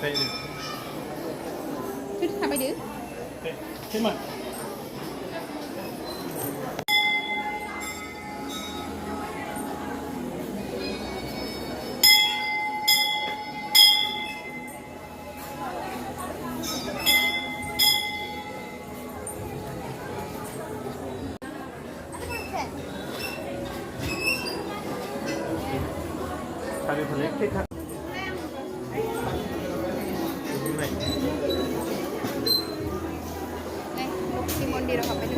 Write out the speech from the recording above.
Peter. Chút hai mươi đứa. Thế mà. Hadi balik kita. Này, một cái món đi rồi học bên